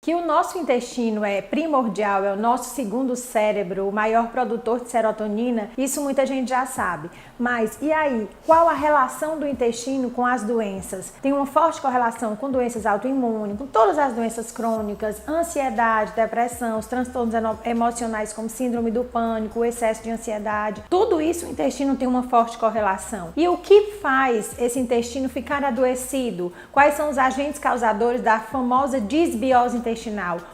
Que o nosso intestino é primordial, é o nosso segundo cérebro, o maior produtor de serotonina, isso muita gente já sabe. Mas e aí, qual a relação do intestino com as doenças? Tem uma forte correlação com doenças autoimunes, com todas as doenças crônicas, ansiedade, depressão, os transtornos emocionais como síndrome do pânico, o excesso de ansiedade. Tudo isso o intestino tem uma forte correlação. E o que faz esse intestino ficar adoecido? Quais são os agentes causadores da famosa disbiose intestinal?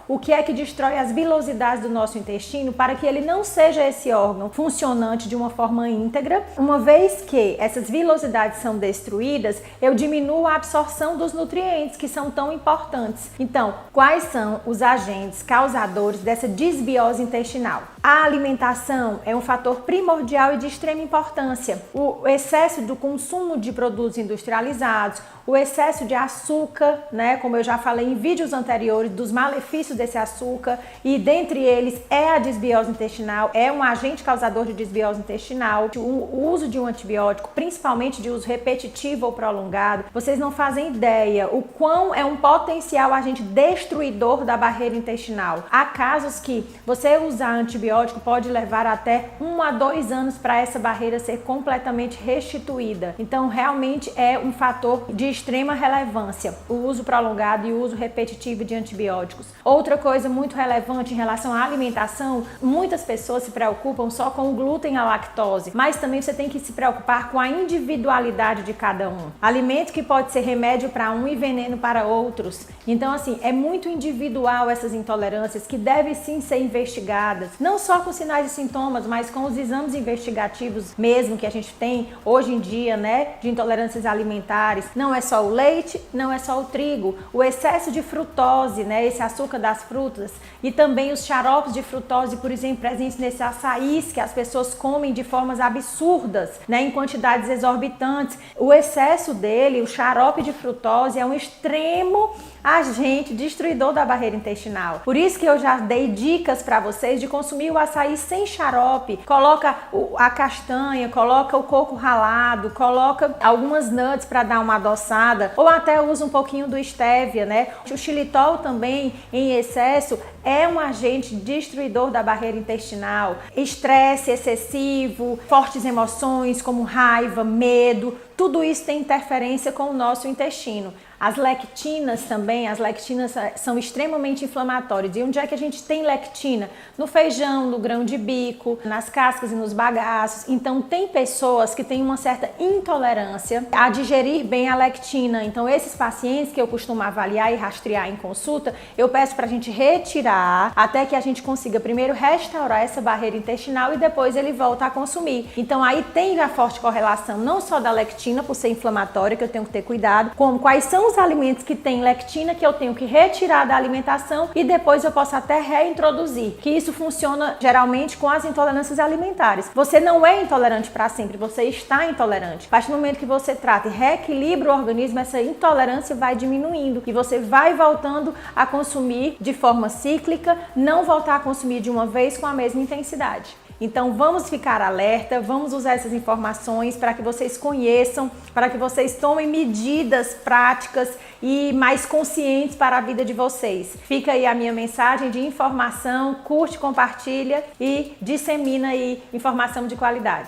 O que é que destrói as vilosidades do nosso intestino para que ele não seja esse órgão funcionante de uma forma íntegra? Uma vez que essas vilosidades são destruídas, eu diminuo a absorção dos nutrientes que são tão importantes. Então, quais são os agentes causadores dessa disbiose intestinal? A alimentação é um fator primordial e de extrema importância. O excesso do consumo de produtos industrializados, o excesso de açúcar, né, como eu já falei em vídeos anteriores, dos malefícios desse açúcar, e dentre eles é a disbiose intestinal, é um agente causador de disbiose intestinal. O uso de um antibiótico, principalmente de uso repetitivo ou prolongado, vocês não fazem ideia o quão é um potencial agente destruidor da barreira intestinal. Há casos que você usar antibiótico pode levar até 1 a 2 anos para essa barreira ser completamente restituída. Então, realmente é um fator de extrema relevância, o uso prolongado e o uso repetitivo de antibióticos. Outra coisa muito relevante em relação à alimentação, muitas pessoas se preocupam só com o glúten e a lactose, mas também você tem que se preocupar com a individualidade de cada um. Alimento que pode ser remédio para um e veneno para outros. Então, assim, é muito individual essas intolerâncias que devem sim ser investigadas, não só com sinais e sintomas, mas com os exames investigativos mesmo que a gente tem hoje em dia, né, de intolerâncias alimentares. Não é só o leite, não é só o trigo, o excesso de frutose, né, esse açúcar das frutas, e também os xaropes de frutose, por exemplo, presentes nesse açaís que as pessoas comem de formas absurdas, né, em quantidades exorbitantes. O excesso dele, o xarope de frutose, é um extremo agente destruidor da barreira intestinal. Por isso que eu já dei dicas para vocês de consumir o açaí sem xarope. Coloca a castanha, coloca o coco ralado, coloca algumas nuts para dar uma adoçada, ou até usa um pouquinho do stevia, né? O xilitol também em excesso é um agente destruidor da barreira intestinal. Estresse excessivo, fortes emoções como raiva, medo, tudo isso tem interferência com o nosso intestino. As lectinas também, as lectinas são extremamente inflamatórias. E onde é que a gente tem lectina? No feijão, no grão de bico, nas cascas e nos bagaços. Então tem pessoas que têm uma certa intolerância a digerir bem a lectina. Então esses pacientes que eu costumo avaliar e rastrear em consulta, eu peço para a gente retirar até que a gente consiga primeiro restaurar essa barreira intestinal e depois ele volta a consumir. Então aí tem a forte correlação não só da lectina por ser inflamatória, que eu tenho que ter cuidado, como quais são os alimentos que têm lectina que eu tenho que retirar da alimentação e depois eu posso até reintroduzir, que isso funciona geralmente com as intolerâncias alimentares. Você não é intolerante para sempre, você está intolerante. A partir do momento que você trata e reequilibra o organismo, essa intolerância vai diminuindo e você vai voltando a consumir de forma cíclica, não voltar a consumir de uma vez com a mesma intensidade. Então vamos ficar alerta, vamos usar essas informações para que vocês conheçam, para que vocês tomem medidas práticas e mais conscientes para a vida de vocês. Fica aí a minha mensagem de informação, curte, compartilha e dissemina aí informação de qualidade.